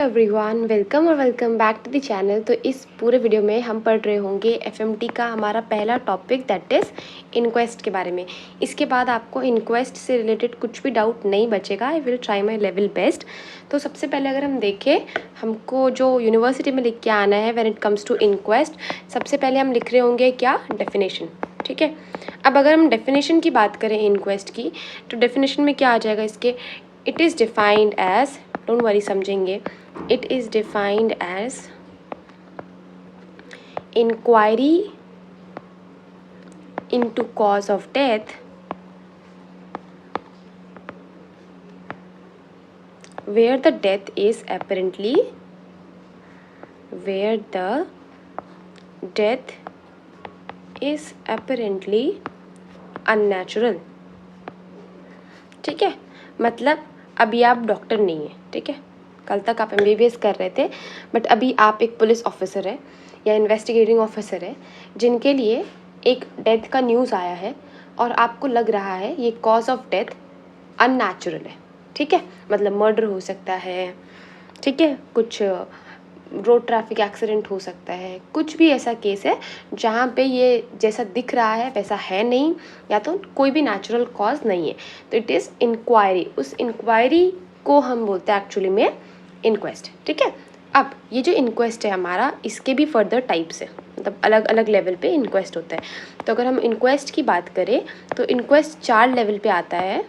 Everyone welcome back to the channel. तो इस पूरे वीडियो में हम पढ़ रहे होंगे एफएमटी का हमारा पहला टॉपिक दैट इज़ इनक्वेस्ट के बारे में। इसके बाद आपको इनक्वेस्ट से रिलेटेड कुछ भी डाउट नहीं बचेगा। I will try my level best. तो सबसे पहले अगर हम देखें, हमको जो यूनिवर्सिटी में लिख के आना है when it comes to inquest, सबसे पहले हम लिख रहे होंगे क्या, डेफिनेशन। ठीक है, अब अगर हम डेफिनेशन की बात करें इनक्वेस्ट की, तो डेफिनेशन में क्या आ जाएगा इसके, it is defined as, don't worry समझेंगे, it is defined as inquiry into cause of death where the death is apparently unnatural। ठीक है, मतलब अभी आप डॉक्टर नहीं है, ठीक है, कल तक आप एमबीबीएस कर रहे थे, बट अभी आप एक पुलिस ऑफिसर है या इन्वेस्टिगेटिंग ऑफिसर है जिनके लिए एक डेथ का न्यूज़ आया है और आपको लग रहा है ये कॉज ऑफ डेथ अननेचुरल है। ठीक है, मतलब मर्डर हो सकता है, ठीक है, कुछ रोड ट्रैफिक एक्सीडेंट हो सकता है, कुछ भी ऐसा केस है जहाँ पे ये जैसा दिख रहा है वैसा है नहीं, या तो कोई भी नेचुरल कॉज नहीं है, तो इट इज़ इंक्वायरी। उस इंक्वायरी को हम बोलते हैं एक्चुअली में इनक्वेस्ट। ठीक है, अब ये जो इनक्वेस्ट है हमारा, इसके भी फर्दर टाइप्स है, मतलब अलग अलग लेवल पे इनक्वेस्ट होता है। तो अगर हम इनक्वेस्ट की बात करें तो इनक्वेस्ट 4 लेवल पे आता है।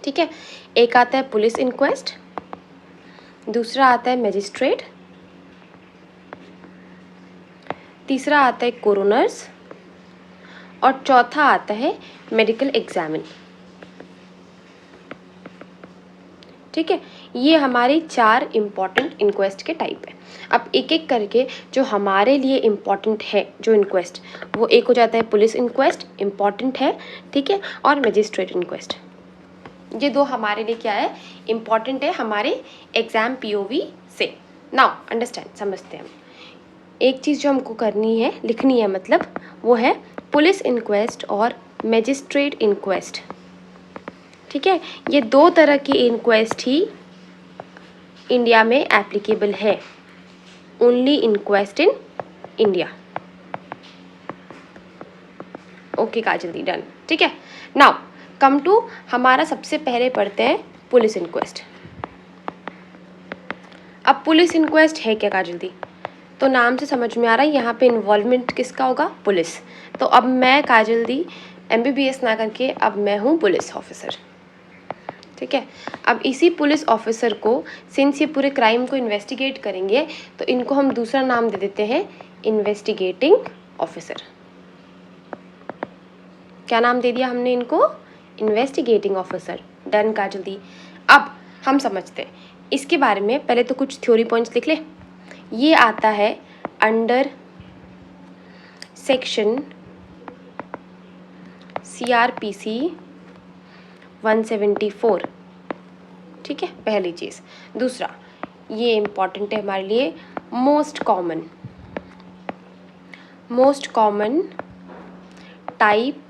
ठीक है, एक आता है पुलिस इनक्वेस्ट, दूसरा आता है मैजिस्ट्रेट, तीसरा आता है कोरोनर्स और चौथा आता है मेडिकल एग्जामिन। ठीक है, ये हमारे 4 इम्पॉर्टेंट इनक्वेस्ट के टाइप है। अब एक एक करके जो हमारे लिए इम्पॉर्टेंट है जो इनक्वेस्ट, वो एक हो जाता है पुलिस इनक्वेस्ट, इम्पॉर्टेंट है, ठीक है, और मैजिस्ट्रेट इनक्वेस्ट। ये 2 हमारे लिए क्या है, इम्पॉर्टेंट है हमारे एग्जाम पीओवी से। नाउ अंडरस्टैंड, समझते हैं हम। एक चीज़ जो हमको करनी है, लिखनी है मतलब, वो है पुलिस इनक्वेस्ट और मैजिस्ट्रेट इनक्वेस्ट। ठीक है, ये 2 तरह की इनक्वेस्ट ही इंडिया में एप्लीकेबल है, only inquest in India. Okay Kajal the, done. ठीक है, नाउ कम टू हमारा सबसे पहले पढ़ते हैं पुलिस इनक्वेस्ट। अब पुलिस इनक्वेस्ट है क्या काजल दी, तो नाम से समझ में आ रहा है यहाँ पे इन्वॉल्वमेंट किसका होगा, पुलिस। तो अब मैं काजल दी एमबीबीएस ना करके अब मैं हूँ पुलिस ऑफिसर। ठीक है, अब इसी पुलिस ऑफिसर को, सिंस ये पूरे क्राइम को इन्वेस्टिगेट करेंगे, तो इनको हम दूसरा नाम दे देते हैं इन्वेस्टिगेटिंग ऑफिसर। क्या नाम दे दिया हमने इनको, इन्वेस्टिगेटिंग ऑफिसर। डन काजल दी। अब हम समझते हैं इसके बारे में, पहले तो कुछ थ्योरी पॉइंट्स लिख ले। ये आता है अंडर सेक्शन CRPC 174। ठीक है, पहली चीज़। दूसरा, ये इम्पॉर्टेंट है हमारे लिए, most common type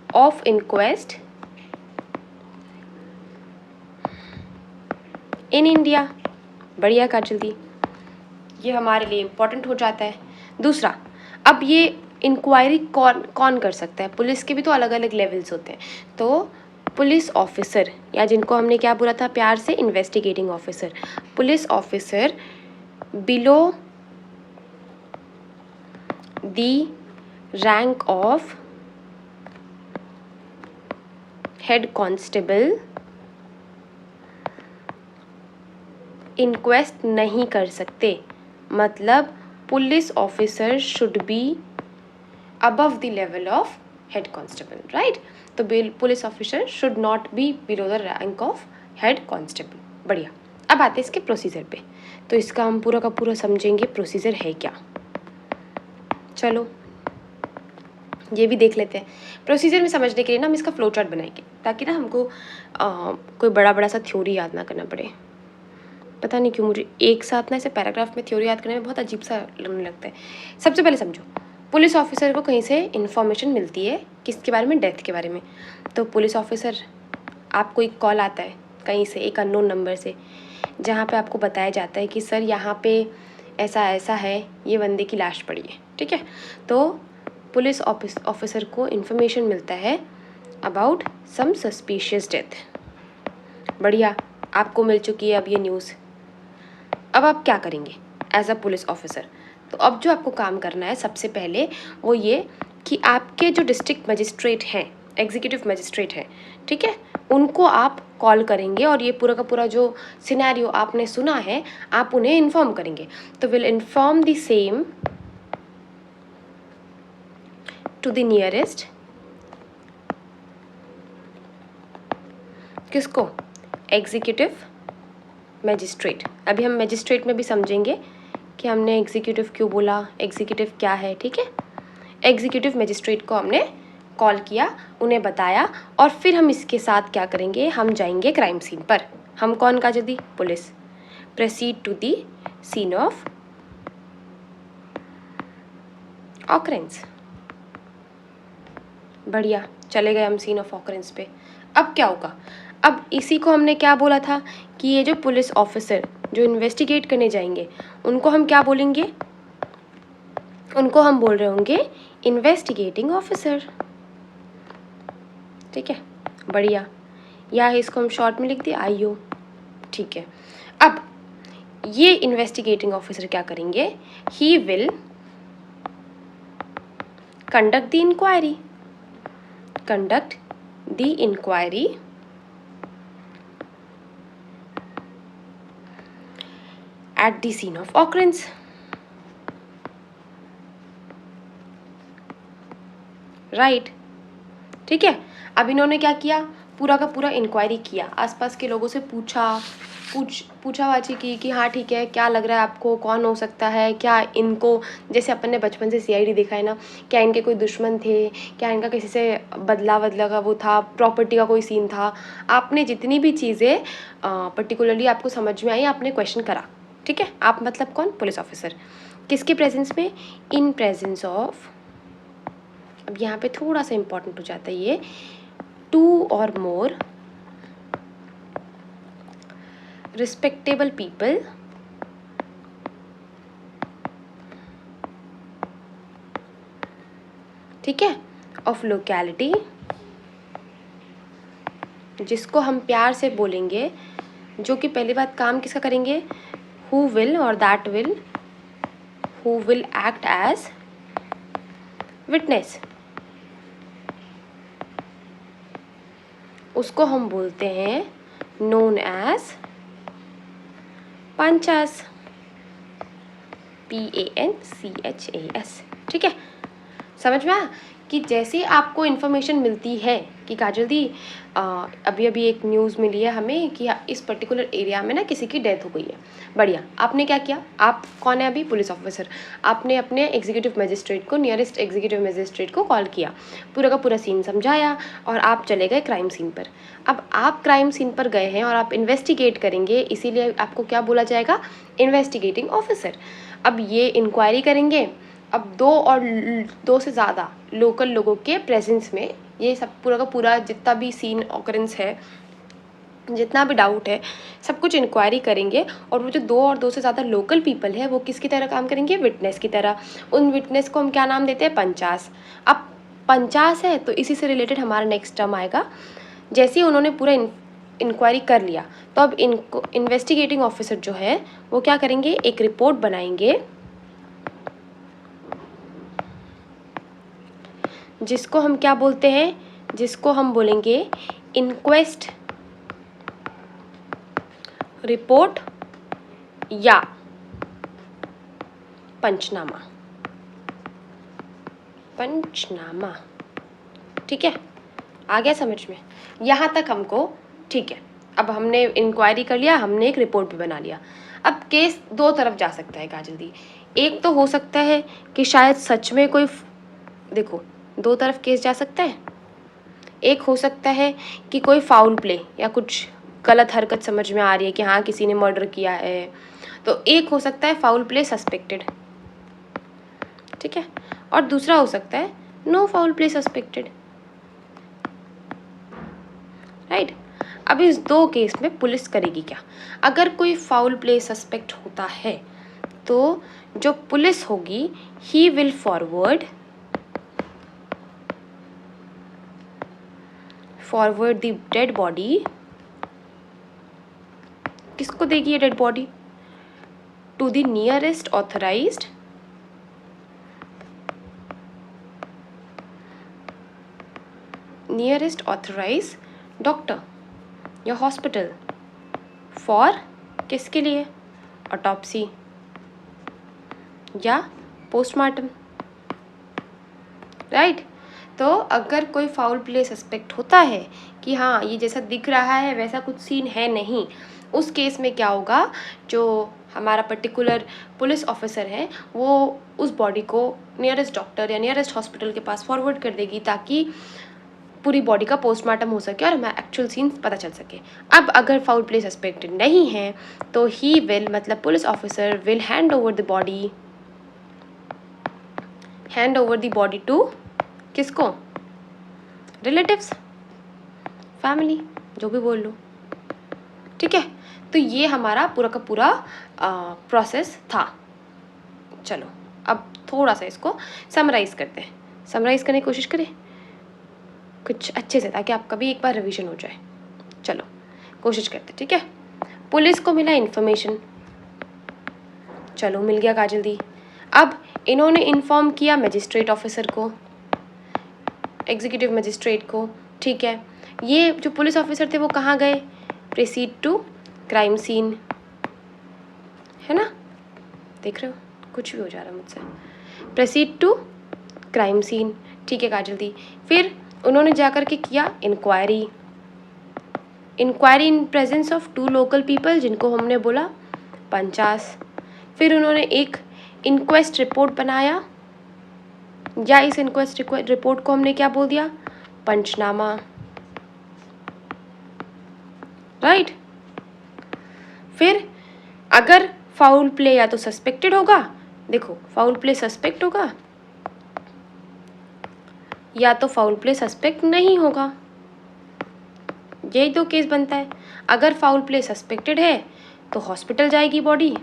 of inquest in India. बढ़िया काजल दी, ये हमारे लिए इम्पॉर्टेंट हो जाता है। दूसरा, अब ये इंक्वायरी कौन कर सकता है, पुलिस के भी तो अलग अलग लेवल्स होते हैं, तो पुलिस ऑफिसर, या जिनको हमने क्या बोला था प्यार से, investigating officer, police officer below the rank of head constable inquest नहीं कर सकते। मतलब police officer should be above the level of head constable, right. तो police officer should not be below the rank of head constable. बढ़िया, अब आते हैं इसके प्रोसीजर पे। तो इसका हम पूरा का पूरा समझेंगे प्रोसीजर है क्या। चलो ये भी देख लेते हैं। प्रोसीजर में समझने के लिए ना हम इसका फ्लो चार्ट बनाएंगे, ताकि ना हमको कोई बड़ा बड़ा सा थ्योरी याद ना करना पड़े। पता नहीं क्यों मुझे एक साथ ना ऐसे पैराग्राफ में थ्योरी याद करने में बहुत अजीब सा लगने लगता है। सबसे पहले समझो, पुलिस ऑफिसर को कहीं से इन्फॉर्मेशन मिलती है, किसके बारे में, डेथ के बारे में। तो पुलिस ऑफिसर, आपको एक कॉल आता है कहीं से, एक अननोन नंबर से, जहाँ पे आपको बताया जाता है कि सर यहाँ पे ऐसा ऐसा है, ये बंदे की लाश पड़ी है, ठीक है। तो पुलिस ऑफिसर को इन्फॉर्मेशन मिलता है अबाउट सम सस्पिशियस डेथ। बढ़िया, आपको मिल चुकी है अब ये न्यूज़। अब आप क्या करेंगे एज अ पुलिस ऑफिसर? तो अब जो आपको काम करना है सबसे पहले वो ये कि आपके जो डिस्ट्रिक्ट मजिस्ट्रेट हैं, एग्जीक्यूटिव मजिस्ट्रेट हैं, ठीक है, उनको आप कॉल करेंगे और ये पूरा का पूरा जो सिनेरियो आपने सुना है आप उन्हें इन्फॉर्म करेंगे। तो will inform the same to the nearest, किसको? Executive magistrate. अभी हम मजिस्ट्रेट में भी समझेंगे कि हमने एग्जीक्यूटिव क्यों बोला, एग्जीक्यूटिव क्या है, ठीक है। एग्जीक्यूटिव मजिस्ट्रेट को हमने कॉल किया, उन्हें बताया, और फिर हम इसके साथ क्या करेंगे, हम जाएंगे क्राइम सीन पर। हम कौन का जल्दी? Police. Proceed to the scene of occurrence. बढ़िया, चले गए हम सीन ऑफ ऑकरेंस पे। अब क्या होगा? अब इसी को हमने क्या बोला था कि ये जो पुलिस ऑफिसर जो इन्वेस्टिगेट करने जाएंगे उनको हम क्या बोलेंगे? उनको हम बोल रहे होंगे इन्वेस्टिगेटिंग ऑफिसर, ठीक है। बढ़िया, या इसको हम शॉर्ट में लिख दिए IO, ठीक है। अब ये इन्वेस्टिगेटिंग ऑफिसर क्या करेंगे? He will conduct the inquiry, conduct the inquiry at the scene of occurrence. Right, ठीक है। अब इन्होंने क्या किया? पूरा का पूरा इंक्वायरी किया, आसपास के लोगों से पूछावाची की कि हाँ ठीक है, क्या लग रहा है आपको, कौन हो सकता है, क्या इनको, जैसे अपन ने बचपन से CID देखा है ना, क्या इनके कोई दुश्मन थे, क्या इनका किसी से बदला का वो था, प्रॉपर्टी का कोई सीन था। आपने जितनी भी चीज़ें पर्टिकुलरली आपको समझ में आई आपने क्वेश्चन करा, ठीक है। आप मतलब कौन? Police officer. किसके प्रेजेंस में? इन प्रेजेंस ऑफ, अब यहाँ पे थोड़ा सा इम्पोर्टेंट हो जाता है ये, 2 or more respectable people ठीक है, ऑफ लोकेलिटी, जिसको हम प्यार से बोलेंगे, जो कि पहली बात काम किसका करेंगे? हु विल और that will, who will act as witness, उसको हम बोलते हैं नोन एज पंचास, PANCHAS, ठीक है। समझ में आया कि जैसे आपको इन्फॉर्मेशन मिलती है कि काजल दी अभी अभी एक न्यूज़ मिली है हमें कि इस पर्टिकुलर एरिया में ना किसी की डेथ हो गई है। बढ़िया, आपने क्या किया? आप कौन है अभी? Police officer. आपने अपने एग्जीक्यूटिव मजिस्ट्रेट को, नियरेस्ट एग्जीक्यूटिव मजिस्ट्रेट को कॉल किया, पूरा का पूरा सीन समझाया और आप चले गए क्राइम सीन पर। अब आप क्राइम सीन पर गए हैं और आप इन्वेस्टिगेट करेंगे, इसीलिए आपको क्या बोला जाएगा? Investigating officer. अब ये इंक्वायरी करेंगे, अब 2 से ज़्यादा लोकल लोगों के प्रेजेंस में ये सब पूरा का पूरा जितना भी सीन ऑकरेंस है, जितना भी डाउट है, सब कुछ इंक्वायरी करेंगे। और वो जो 2 से ज़्यादा लोकल पीपल है वो किसकी तरह काम करेंगे? विटनेस की तरह। उन विटनेस को हम क्या नाम देते हैं? पंचास। अब 50 है तो इसी से रिलेटेड हमारा नेक्स्ट टर्म आएगा। जैसे ही उन्होंने पूरा इंक्वायरी कर लिया तो अब इनको इन्वेस्टिगेटिंग ऑफिसर जो है वो क्या करेंगे? एक रिपोर्ट बनाएंगे जिसको हम क्या बोलते हैं? जिसको हम बोलेंगे इंक्वेस्ट रिपोर्ट या पंचनामा। पंचनामा, ठीक है। आ गया समझ में? यहाँ तक हमको ठीक है। अब हमने इंक्वायरी कर लिया, हमने एक रिपोर्ट भी बना लिया। अब केस 2 तरफ जा सकता है काजल दी। एक तो हो सकता है कि शायद सच में कोई, देखो 2 तरफ केस जा सकता है। एक हो सकता है कि कोई फाउल प्ले या कुछ गलत हरकत समझ में आ रही है कि हाँ किसी ने मर्डर किया है, तो एक हो सकता है फाउल प्ले सस्पेक्टेड, ठीक है। और दूसरा हो सकता है no foul play suspected, right. अब इस 2 केस में पुलिस करेगी क्या? अगर कोई फाउल प्ले सस्पेक्ट होता है तो जो पुलिस होगी he will forward the dead body, किसको देगी ये dead body? To the nearest authorise doctor या हॉस्पिटल फॉर, किसके लिए? ऑटोप्सी या पोस्टमार्टम, राइट। तो अगर कोई फाउल प्ले सस्पेक्ट होता है कि हाँ ये जैसा दिख रहा है वैसा कुछ सीन है नहीं, उस केस में क्या होगा, जो हमारा पर्टिकुलर पुलिस ऑफिसर है वो उस बॉडी को नियरेस्ट डॉक्टर या नियरेस्ट हॉस्पिटल के पास फॉरवर्ड कर देगी ताकि पूरी बॉडी का पोस्टमार्टम हो सके और हमें एक्चुअल सीन पता चल सके। अब अगर फाउल प्ले सस्पेक्टेड नहीं है तो ही विल, मतलब police officer will hand over the body to किसको? रिलेटिव्स, फैमिली, जो भी बोल लो, ठीक है। तो ये हमारा पूरा का पूरा प्रोसेस था। चलो अब थोड़ा सा इसको समराइज करते हैं, समराइज करने की कोशिश करें कुछ अच्छे से, ताकि आपका भी एक बार रिवीजन हो जाए। चलो कोशिश करते, ठीक है। पुलिस को मिला इन्फॉर्मेशन, चलो मिल गया काजल दी। अब इन्होंने इन्फॉर्म किया मजिस्ट्रेट ऑफिसर को, एग्जीक्यूटिव मजिस्ट्रेट को, ठीक है। ये जो पुलिस ऑफिसर थे वो कहाँ गए? प्रोसीड टू क्राइम सीन, है ना, देख रहे हो कुछ भी हो जा रहा है मुझसे। प्रोसीड टू क्राइम सीन, ठीक है काजल दी। फिर उन्होंने जाकर के किया inquiry in presence of 2 local people, जिनको हमने बोला पंचास। फिर उन्होंने एक इंक्वेस्ट रिपोर्ट बनाया, या इस इंक्वेस्ट रिपोर्ट को हमने क्या बोल दिया? पंचनामा, राइट। फिर अगर फाउल प्ले या तो सस्पेक्टेड होगा, देखो फाउल प्ले सस्पेक्ट होगा या तो फाउल प्ले सस्पेक्ट नहीं होगा, यही 2 केस बनता है। अगर फाउल प्ले सस्पेक्टेड है तो हॉस्पिटल जाएगी बॉडी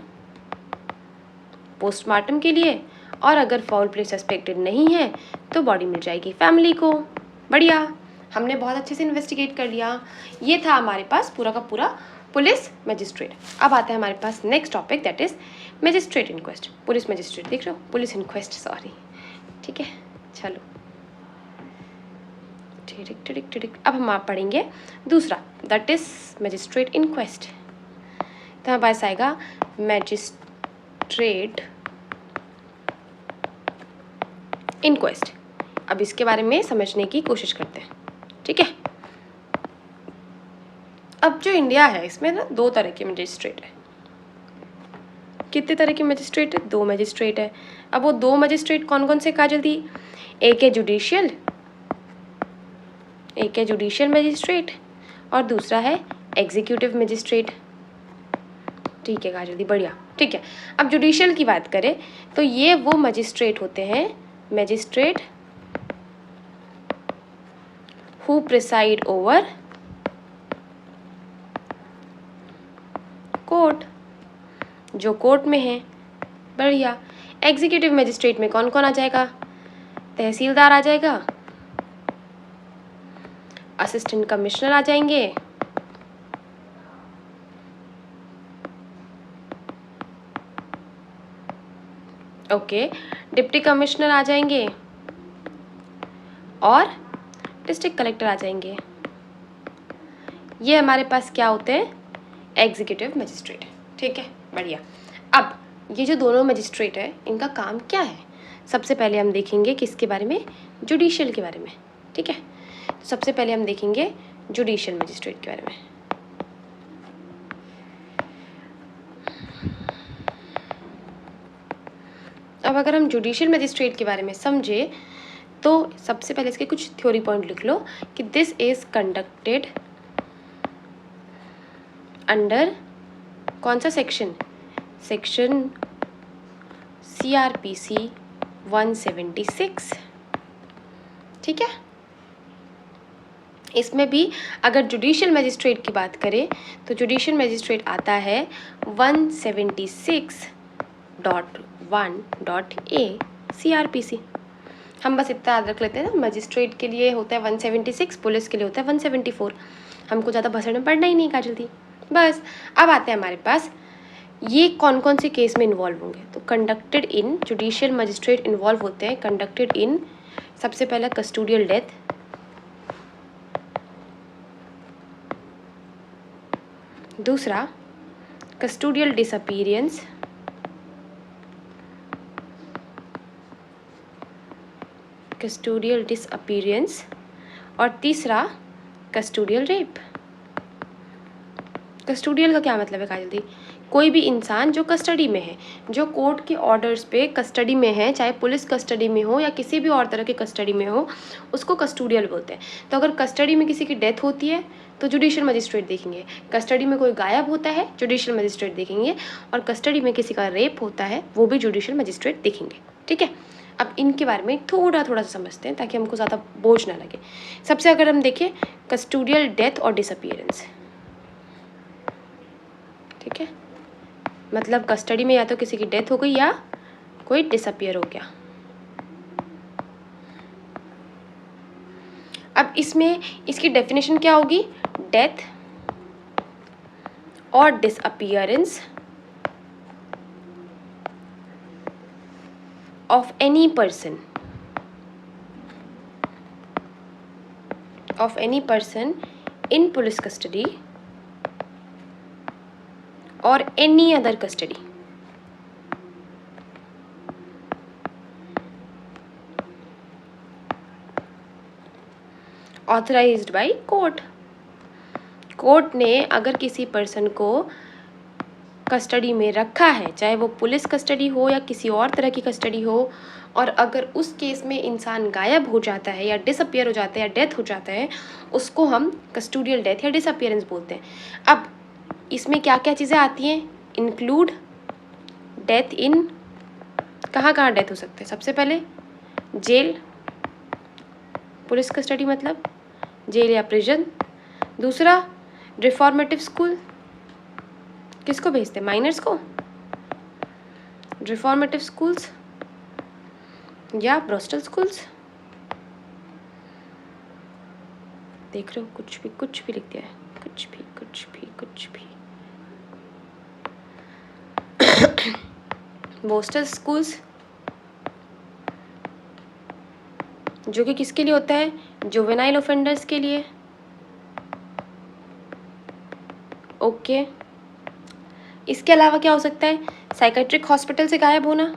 पोस्टमार्टम के लिए, और अगर फाउल प्ले सस्पेक्टेड नहीं है तो बॉडी मिल जाएगी फैमिली को। बढ़िया, हमने बहुत अच्छे से इन्वेस्टिगेट कर लिया। ये था हमारे पास पूरा का पूरा पुलिस मजिस्ट्रेट। अब आता है हमारे पास next topic, that is magistrate inquest. Police magistrate देख रहे हो, पुलिस इंक्वेस्ट, सॉरी, ठीक है। चलो टिक। अब हम आप पढ़ेंगे दूसरा, दैट इज मजिस्ट्रेट इंक्वेस्ट। तो हमारे पास आएगा मजिस्ट्रेट इंक्वेस्ट। अब इसके बारे में समझने की कोशिश करते हैं, ठीक है। अब जो इंडिया है इसमें ना 2 तरह के मजिस्ट्रेट है। कितने तरह के मजिस्ट्रेट है? 2 मजिस्ट्रेट है। अब वो 2 मजिस्ट्रेट कौन कौन से काजल दी? एक है जुडिशियल मजिस्ट्रेट और दूसरा है एग्जीक्यूटिव मजिस्ट्रेट, ठीक है काजल दी, बढ़िया, ठीक है। अब जुडिशियल की बात करें तो ये वो मजिस्ट्रेट होते हैं, magistrate who preside over court, जो कोर्ट में है, बढ़िया। एग्जीक्यूटिव मजिस्ट्रेट में कौन कौन आ जाएगा? तहसीलदार आ जाएगा, असिस्टेंट कमिश्नर आ जाएंगे, ओके, डिप्टी कमिश्नर आ जाएंगे और डिस्ट्रिक्ट कलेक्टर आ जाएंगे। ये हमारे पास क्या होते हैं? एग्जीक्यूटिव मजिस्ट्रेट, ठीक है, बढ़िया। अब ये जो दोनों मजिस्ट्रेट है इनका काम क्या है? सबसे पहले हम देखेंगे किसके बारे में? जुडिशियल के बारे में, ठीक है। तो सबसे पहले हम देखेंगे जुडिशियल मजिस्ट्रेट के बारे में। अब अगर हम जुडिशियल मजिस्ट्रेट के बारे में समझे तो सबसे पहले इसके कुछ थ्योरी पॉइंट लिख लो कि दिस इज कंडक्टेड अंडर कौन सा सेक्शन? सेक्शन CRPC 176, ठीक है। इसमें भी अगर जुडिशियल मजिस्ट्रेट की बात करें तो जुडिशियल मजिस्ट्रेट आता है 176.1.a CRPC। हम बस इतना याद रख लेते हैं ना, मजिस्ट्रेट के लिए होता है 176, पुलिस के लिए होता है 174। हमको ज़्यादा भसड़ में पढ़ना ही नहीं काजल दी। बस अब आते हैं हमारे पास ये कौन कौन से केस में इन्वॉल्व होंगे। तो conducted in, judicial magistrate involve होते हैं कंडक्टेड इन, सबसे पहला कस्टोडियल डेथ, दूसरा कस्टोडियल डिसअपीयरेंस, कस्टोडियल डिसअपीयरेंस, और तीसरा कस्टोडियल रेप। कस्टोडियल का क्या मतलब है काजल दी? कोई भी इंसान जो कस्टडी में है, जो कोर्ट के ऑर्डर्स पे कस्टडी में है, चाहे पुलिस कस्टडी में हो या किसी भी और तरह के कस्टडी में हो, उसको कस्टोडियल बोलते हैं। तो अगर कस्टडी में किसी की डेथ होती है तो जुडिशियल मजिस्ट्रेट देखेंगे, कस्टडी में कोई गायब होता है जुडिशियल मजिस्ट्रेट देखेंगे, और कस्टडी में किसी का रेप होता है वो भी जुडिशियल मजिस्ट्रेट देखेंगे। ठीक है, अब इनके बारे में थोड़ा थोड़ा सा समझते हैं ताकि हमको ज़्यादा बोझ ना लगे। सबसे अगर हम देखें कस्टोडियल डेथ और डिसअपीयरेंस, ठीक है, मतलब कस्टडी में या तो किसी की डेथ हो गई या कोई डिसअपीयर हो गया। अब इसमें इसकी डेफिनेशन क्या होगी? डेथ और disappearance of any person in police custody और any other custody authorised by court. Court ने अगर किसी पर्सन को कस्टडी में रखा है, चाहे वो पुलिस कस्टडी हो या किसी और तरह की कस्टडी हो, और अगर उस केस में इंसान गायब हो जाता है या डिसअपियर हो जाता है या डेथ हो जाता है, उसको हम कस्टोडियल डेथ या डिसअपियरेंस बोलते हैं। अब इसमें क्या क्या चीज़ें आती हैं? इंक्लूड डेथ इन, कहाँ कहाँ डेथ हो सकते हैं? सबसे पहले जेल, पुलिस कस्टडी मतलब जेल या प्रिजन। दूसरा रिफॉर्मेटिव स्कूल, किसको भेजते हैं? माइनर्स को। रिफॉर्मेटिव स्कूल्स या ब्रोस्टल स्कूल्स, देख रहे हो कुछ भी लिख दिया है, कुछ भी। बोस्टल स्कूल्स जो कि किसके लिए होता है? जुवेनाइल ऑफेंडर्स के लिए। ओके, इसके अलावा क्या हो सकता है? साइकेट्रिक हॉस्पिटल से गायब होना,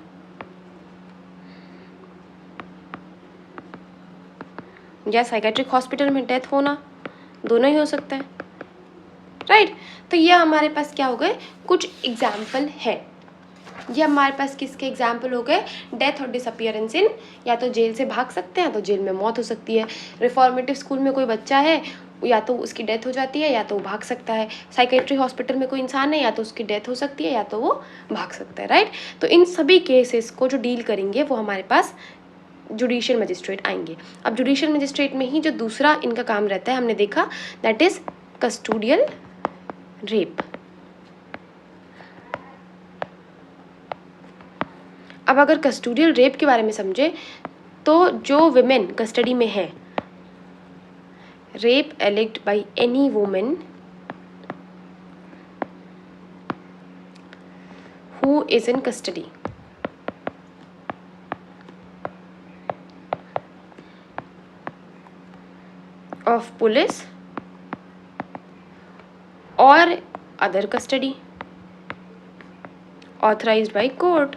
या साइकेट्रिक हॉस्पिटल में डेथ होना, दोनों ही हो सकता है, राइट। तो ये हमारे पास क्या हो गए? कुछ एग्जाम्पल है। ये हमारे पास किसके एग्जाम्पल हो गए? डेथ और डिसअपियरेंस इन, या तो जेल से भाग सकते हैं तो जेल में मौत हो सकती है। रिफॉर्मेटिव स्कूल में कोई बच्चा है, या तो उसकी डेथ हो जाती है या तो वो भाग सकता है। साइकेट्री हॉस्पिटल में कोई इंसान है, या तो उसकी डेथ हो सकती है या तो वो भाग सकता है, राइट। तो इन सभी केसेस को जो डील करेंगे वो हमारे पास जुडिशियल मजिस्ट्रेट आएंगे। अब जुडिशियल मजिस्ट्रेट में ही जो दूसरा इनका काम रहता है हमने देखा, दैट इज कस्टोडियल रेप। अब अगर कस्टोडियल रेप के बारे में समझे तो जो विमेन कस्टडी में है, rape alleged by any woman who is in custody of police or other custody authorized by court,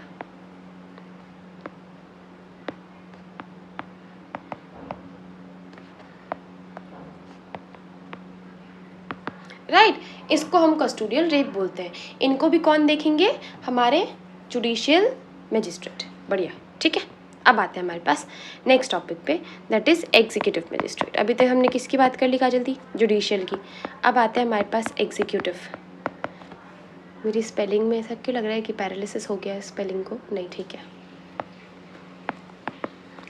right, इसको हम कस्टोडियल रेप बोलते हैं। इनको भी कौन देखेंगे? हमारे जुडिशियल मजिस्ट्रेट। बढ़िया, ठीक है। अब आते हैं हमारे पास नेक्स्ट टॉपिक पे, दैट इज एग्जीक्यूटिव मजिस्ट्रेट। अभी तक हमने किसकी बात कर ली काजल दी? जुडिशियल की। अब आते हैं हमारे पास एग्जीक्यूटिव। मेरी स्पेलिंग में ऐसा क्यों लग रहा है कि पैरालिसिस हो गया है स्पेलिंग को? नहीं, ठीक है।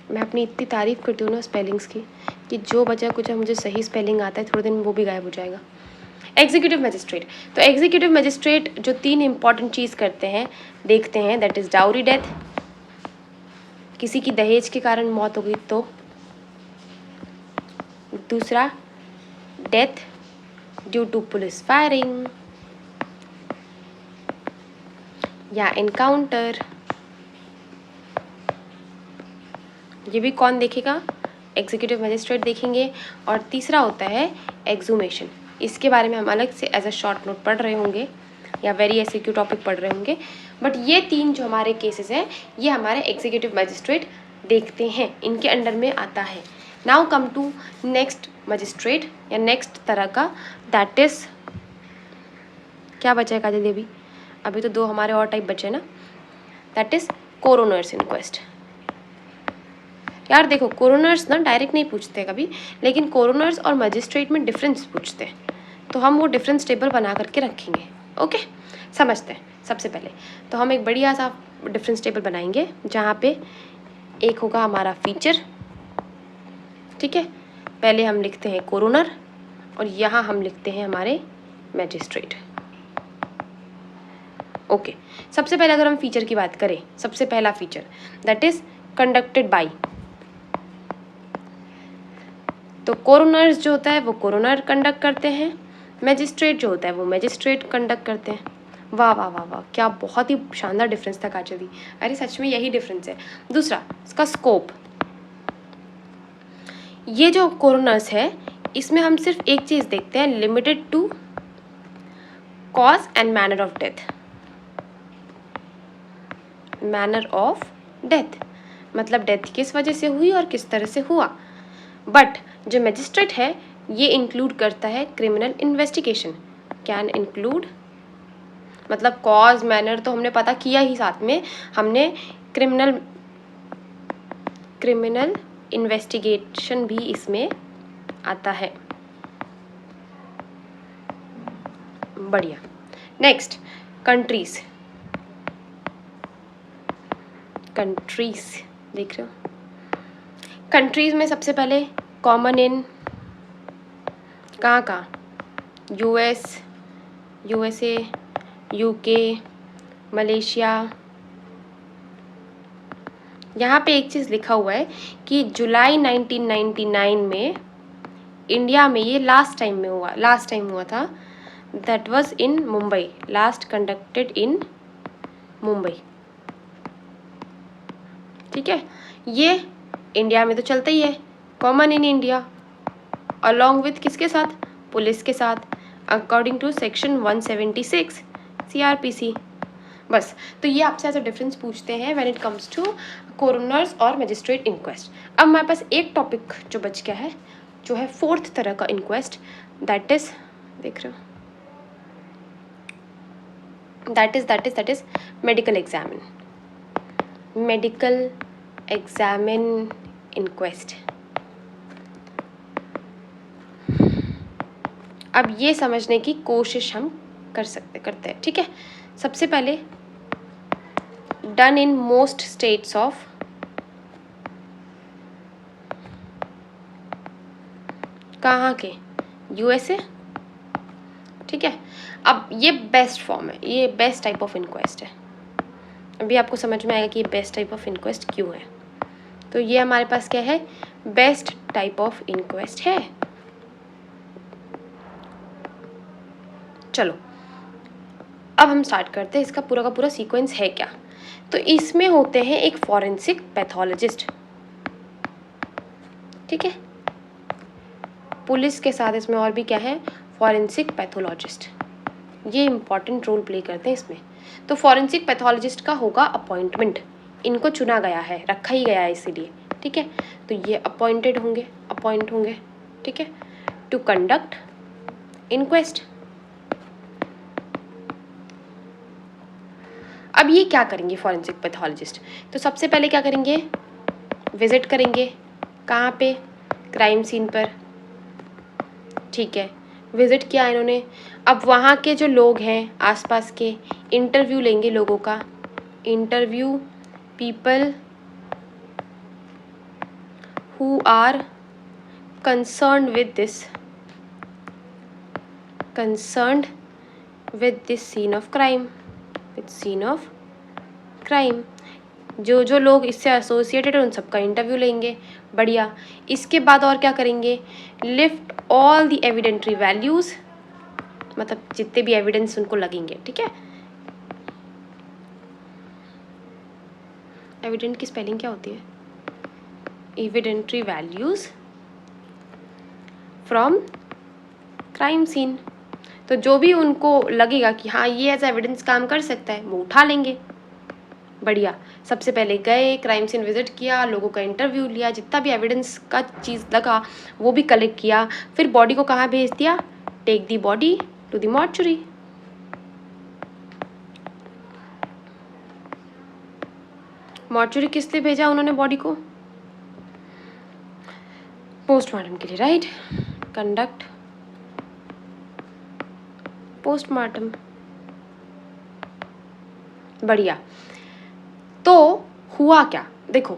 मैं अपनी इतनी तारीफ़ करती हूँ ना स्पेलिंग्स की कि जो बचा कुछ मुझे सही स्पेलिंग आता है थोड़े दिन वो भी गायब हो जाएगा। एग्जीक्यूटिव मजिस्ट्रेट, तो एग्जीक्यूटिव मजिस्ट्रेट जो 3 इंपॉर्टेंट चीज़ करते हैं देखते हैं, दैट इज़ डाउरी डेथ, किसी की दहेज के कारण मौत हो गई तो, दूसरा death due to police firing या एनकाउंटर, ये भी कौन देखेगा, एग्जीक्यूटिव मजिस्ट्रेट देखेंगे। और तीसरा होता है एक्सहूमेशन, इसके बारे में हम अलग से एज अ शॉर्ट नोट पढ़ रहे होंगे या वेरी एसक्यू टॉपिक पढ़ रहे होंगे, बट ये 3 जो हमारे केसेस हैं ये हमारे एग्जीक्यूटिव मजिस्ट्रेट देखते हैं, इनके अंडर में आता है। Now come to next magistrate या नेक्स्ट तरह का, दैट इज़ क्या बचा है काजल देवी, अभी तो 2 हमारे और टाइप बचे ना, दैट इज़ कोरोनर्स इंक्वेस्ट। यार देखो कोरोनर्स ना डायरेक्ट नहीं पूछते कभी, लेकिन कोरोनर्स और मजिस्ट्रेट में डिफरेंस पूछते हैं, तो हम वो डिफरेंस टेबल बना करके रखेंगे। ओके, समझते हैं। सबसे पहले तो हम एक बढ़िया सा डिफरेंस टेबल बनाएंगे जहाँ पे एक होगा हमारा फीचर, ठीक है, पहले हम लिखते हैं कोरोनर और यहाँ हम लिखते हैं हमारे मैजिस्ट्रेट। ओके, सबसे पहले अगर हम फीचर की बात करें, सबसे पहला feature that is conducted by, तो कोरोनर्स जो होता है वो कोरोनर कंडक्ट करते हैं, मैजिस्ट्रेट जो होता है वो मैजिस्ट्रेट कंडक्ट करते हैं। वाह वाह वाह वाह, क्या बहुत ही शानदार डिफरेंस था काजल दी, अरे सच में यही डिफरेंस है। दूसरा इसका स्कोप, ये जो कोरोनर्स है इसमें हम सिर्फ एक चीज़ देखते हैं, limited to cause and manner of death, manner of death मतलब डेथ किस वजह से हुई और किस तरह से हुआ। बट जो मैजिस्ट्रेट है ये इंक्लूड करता है क्रिमिनल इन्वेस्टिगेशन, कैन इंक्लूड, मतलब कॉज मैनर तो हमने पता किया ही, साथ में हमने क्रिमिनल इन्वेस्टिगेशन भी इसमें आता है। बढ़िया। नेक्स्ट कंट्रीज, कंट्रीज देख रहे हो, कंट्रीज में सबसे पहले कॉमन इन कहाँ, यूएसए, यूके, मलेशिया। यहाँ पे एक चीज़ लिखा हुआ है कि जुलाई 1999 में इंडिया में ये लास्ट टाइम हुआ था, that was in Mumbai, last conducted in Mumbai, ठीक है। ये इंडिया में तो चलता ही है, common in India, along with किसके साथ, पुलिस के साथ, अकॉर्डिंग टू सेक्शन 176 CRPC। बस, तो ये आपसे ऐसा डिफरेंस पूछते हैं when it comes to coroners और मजिस्ट्रेट इंक्वेस्ट। अब हमारे पास एक टॉपिक जो बच गया है, जो है 4th तरह का इंक्वेस्ट, दैट इज देख रहे हो, that is medical examine inquest. अब ये समझने की कोशिश हम करते हैं, ठीक है। सबसे पहले done in most states of, कहाँ के, यूएसए, ठीक है। अब ये बेस्ट फॉर्म है, ये बेस्ट टाइप ऑफ इंक्वेस्ट है, अभी आपको समझ में आएगा कि ये बेस्ट टाइप ऑफ इंक्वेस्ट क्यों है। तो ये हमारे पास क्या है, बेस्ट टाइप ऑफ इंक्वेस्ट है। चलो अब हम स्टार्ट करते हैं, इसका पूरा का पूरा सीक्वेंस है क्या। तो इसमें होते हैं एक फॉरेंसिक पैथोलॉजिस्ट, ठीक है, पुलिस के साथ इसमें और भी क्या है, फॉरेंसिक पैथोलॉजिस्ट, ये इंपॉर्टेंट रोल प्ले करते हैं इसमें। तो फॉरेंसिक पैथोलॉजिस्ट का होगा अपॉइंटमेंट, इनको चुना गया है, रखा ही गया है इसीलिए, ठीक है। तो ये अपॉइंट होंगे, ठीक है, टू कंडक्ट इंक्वेस्ट। अब ये क्या करेंगे फॉरेंसिक पैथोलॉजिस्ट, तो सबसे पहले क्या करेंगे, विजिट करेंगे, कहाँ पे, क्राइम सीन पर, ठीक है, विजिट किया इन्होंने। अब वहाँ के जो लोग हैं आसपास के, इंटरव्यू लेंगे लोगों का, interview people who are concerned with this scene of crime, जो लोग इससे एसोसिएटेड है उन सबका इंटरव्यू लेंगे। बढ़िया। इसके बाद और क्या करेंगे, lift all the evidentiary values, मतलब जितने भी एविडेंस उनको लगेंगे, ठीक है। एविडेंट की स्पेलिंग क्या होती है, evidentiary values from crime scene. तो जो भी उनको लगेगा कि हाँ ये एज एविडेंस काम कर सकता है, वो उठा लेंगे। बढ़िया। सबसे पहले गए, क्राइम सीन विजिट किया, लोगों का इंटरव्यू लिया, जितना भी एविडेंस का चीज़ लगा वो भी कलेक्ट किया, फिर बॉडी को कहाँ भेज दिया, take the body to the mortuary. Mortuary किस लिए भेजा उन्होंने बॉडी को, पोस्टमार्टम के लिए, राइट। Conduct postmortem. बढ़िया। तो हुआ क्या, देखो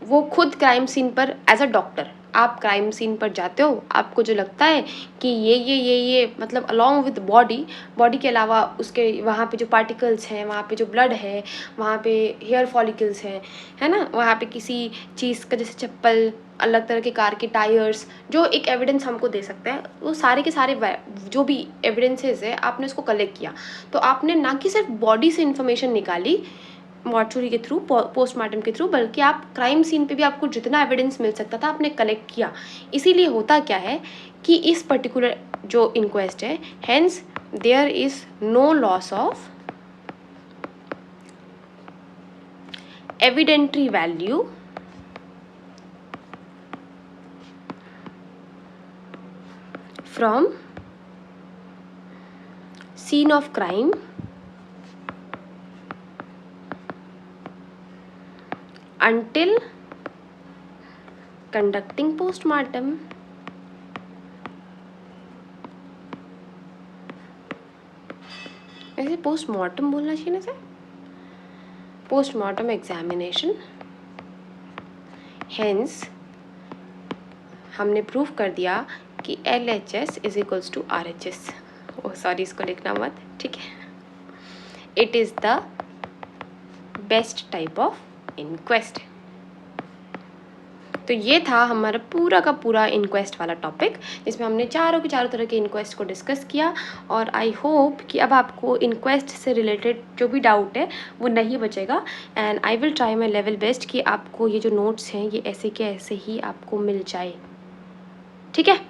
वो खुद क्राइम सीन पर एज अ डॉक्टर, आप क्राइम सीन पर जाते हो, आपको जो लगता है कि ये मतलब अलॉन्ग विद बॉडी के अलावा उसके वहाँ पे जो पार्टिकल्स हैं, वहाँ पे जो ब्लड है, वहाँ पे हेयर फॉलिकल्स हैं, है ना, वहाँ पे किसी चीज़ का जैसे चप्पल, अलग तरह के कार के टायर्स, जो एक एविडेंस हमको दे सकते हैं, वो सारे के सारे जो भी एविडेंसेस है आपने उसको कलेक्ट किया। तो आपने ना कि सिर्फ बॉडी से इन्फॉर्मेशन निकाली मॉर्चुरी के थ्रू, पोस्टमार्टम के थ्रू, बल्कि आप क्राइम सीन पे भी आपको जितना एविडेंस मिल सकता था आपने कलेक्ट किया। इसीलिए होता क्या है कि इस पर्टिकुलर जो इंक्वेस्ट है, hence there is no loss of evidentiary value from scene of crime until conducting postmortem। ऐसे पोस्टमार्टम बोलना चाहिए ना सर, पोस्टमार्टम एग्जामिनेशन। हेंस हमने प्रूव कर दिया कि LHS is equals to RHS। Oh sorry, इसको लिखना मत, ठीक है। It is the best type of inquest. तो ये था हमारा पूरा का पूरा इंक्वेस्ट वाला टॉपिक, जिसमें हमने चारों के चारों तरह के इंक्वेस्ट को डिस्कस किया। और आई होप कि अब आपको इंक्वेस्ट से रिलेटेड जो भी डाउट है वो नहीं बचेगा, and I will try my level best कि आपको ये जो नोट्स हैं ये ऐसे के ऐसे ही आपको मिल जाए, ठीक है।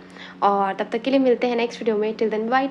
और तब तक के लिए मिलते हैं नेक्स्ट वीडियो में। Till then bye.